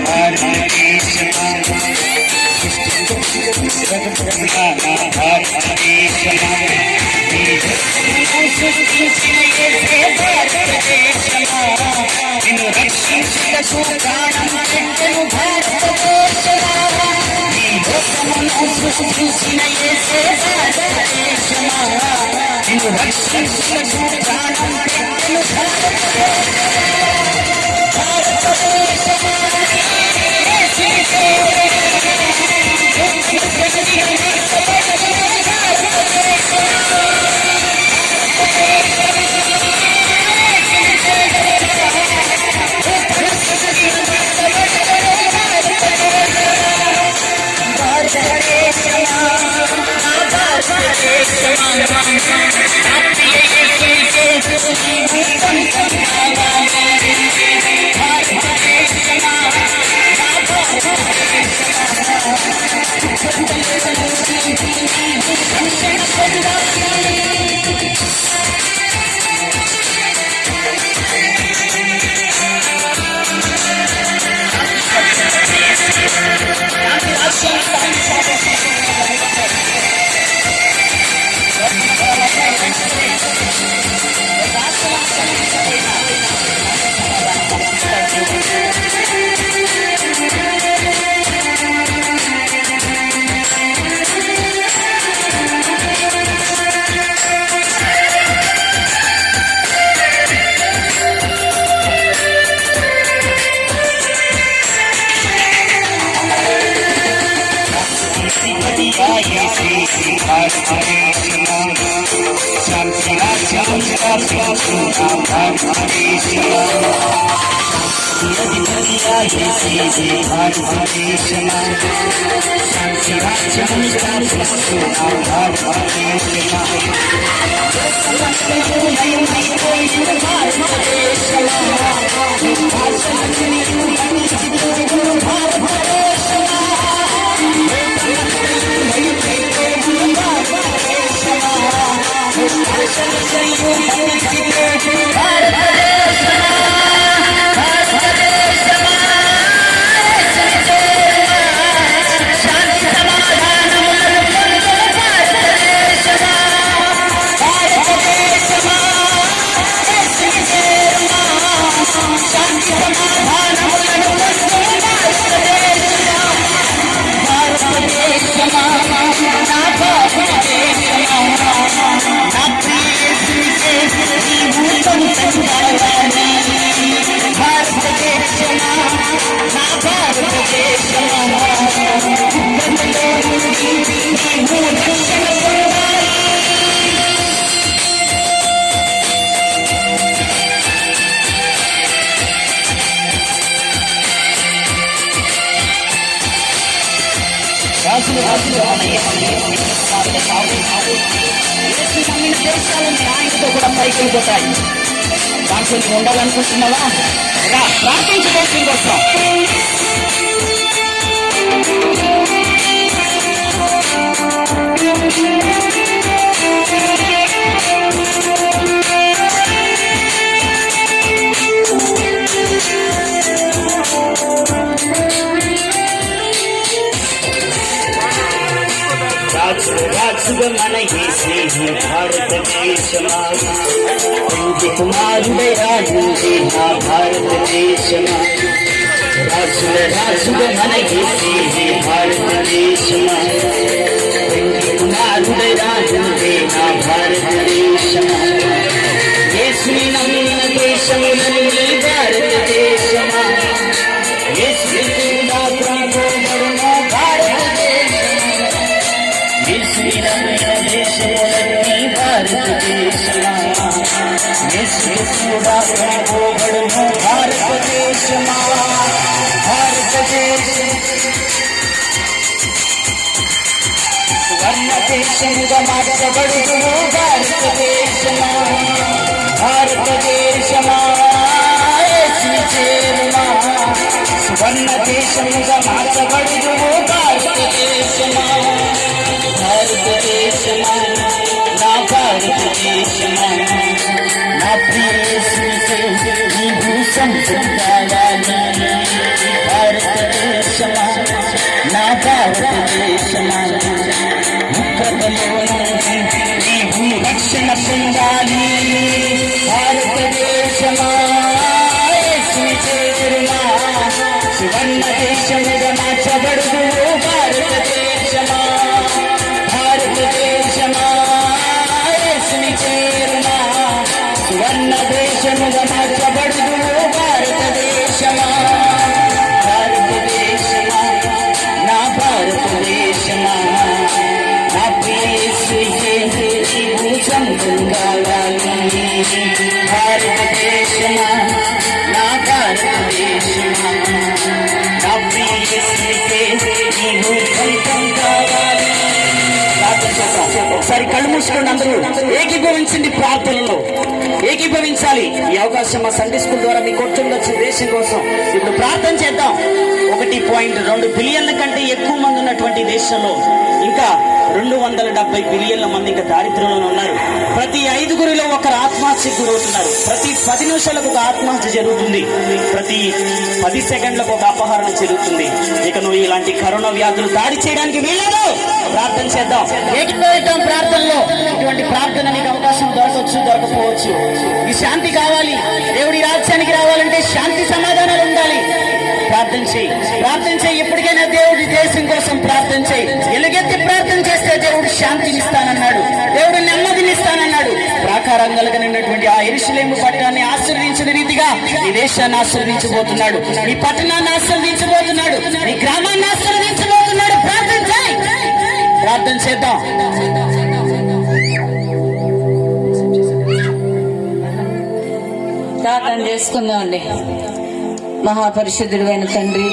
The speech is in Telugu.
భారతదేశమా భారతదేశమా నిన్ను రక్షించుటకు ప్రాణం పెట్టెను భారతదేశమా నీ లోకమును సృష్టించిన యేసే భారతదేశమా నిన్ను రక్షించుటకు ప్రాణం పెట్టెను భారతదేశమా శాంతి రాజ్యం స్థాపించునా భారతదేశమా భారతదేశమా శాంతి రాజ్యం స్థాపించునా భారతదేశమా దేశాలన్నీ ఆయనతో కూడా పైకి వెళ్ళిపోతాయి. దాంట్లో నువ్వు ఉండాలనుకుంటున్నావా? ప్రార్థించబోతుంది కోసం రాజుగా మన యేసే భారతదేశమా తండ్రి కుమారుడై రాజుండే నా భారతదేశమా రాజుగా మన యేసే భారతదేశమా తండ్రి కుమారుడై రాజుండే నా భారతదేశమా యేసుని నమ్మిన దేశములన్నీ భారతదేశమా యేసు కూడా ప్రభువున భారతదేశమా యేసుని నమ్మిన దేశములన్నీ భారతదేశమా యేసు కూడా ప్రభువున భారతదేశమా భారతదేశం సువర్ణ దేశముగా మార్చబడును భారతదేశమా భారతదేశమా యేసుని చేరుమా సువర్ణ దేశముగా మార్చబడును భారతదేశమా భారతదేశమా నా భారతదేశమా నా ప్రియ యేసుని నీవు సంతృప్తి భారత భారతదేశమా నా భారతదేశమా ఉగ్రతలో నీవు రక్షణ పొందాలి భారతదేశమా యేసుని చేరుమా సువర్ణ దేశముగా మార్చబడుదు భారతదేశమా భారతదేశమా యేసుని చేరుమా సువర్ణ దేశముగా మార్చబడుదు భారతదేశమా భారతదేశమా నా భారతదేశమా నా ప్రియసుయే నీవు సంతం కావాలి భారతదేశమా నా భారతదేశమా నా ప్రియసుయే నీవు సంతం కావాలి. ఒకసారి కళ్ళు మూసుకోండి అందరూ ఏకీభవించండి ప్రార్థనలో ఏకీభవించాలి. ఈ అవకాశం మా సండే స్కూల్ ద్వారా మీకు వచ్చిందొచ్చు దేశం కోసం. ఇప్పుడు ప్రార్థన చేద్దాం. 1.2 బిలియన్ల కంటే ఎక్కువ మంది ఉన్నటువంటి దేశంలో ఇంకా 270 బిలియన్ల మంది ఇంకా దారిద్ర్యంలో ఉన్నారు. ప్రతి 5గురిలో ఒకరు ఆత్మహత్యకు గురవుతున్నారు. ప్రతి 10 నిమిషాలకు ఒక ఆత్మహత్య జరుగుతుంది. ప్రతి 10 సెకండ్లకు ఒక అపహరణ జరుగుతుంది. ఇక నువ్వు ఇలాంటి కరోనా వ్యాధులు దాడి చేయడానికి వీలదు. ప్రార్థన చేద్దాం, ఏకీభవిద్దాం ప్రార్థనలో. ఇటువంటి ప్రార్థన నీకు అవకాశం దొరకవచ్చు, దొరకపోవచ్చు. ఈ శాంతి కావాలి. దేవుడి రాజ్యానికి రావాలంటే శాంతి సమాధానాలు ఉండాలి. ప్రార్థన చేయి, ప్రార్థన చేయి. ఎప్పటికైనా దేవుడి దేశం కోసం ప్రార్థన చేయి. ఎలుగెత్తి ప్రార్థన చేస్తే దేవుడు శాంతిని ఇస్తానన్నాడు, దేవుడు నెమ్మదిని ఇస్తానన్నాడు. ప్రాకారంగా కలిగినటువంటి ఆ యెరూషలేము పట్టణాన్ని ఆశీర్వదించిన రీతిగా ఈ దేశాన్ని ఆశీర్వదించబోతున్నాడు, ఈ పట్టణాన్ని ఆశీర్వదించబోతున్నాడు, ఈ గ్రామాన్ని ఆశీర్వదించబోతున్నాడు. ప్రార్థన చేయి, ప్రార్థన చేద్దాం. ప్రార్థన చేసుకుందామండి. మహాపరిశుద్ధుడైన తండ్రి,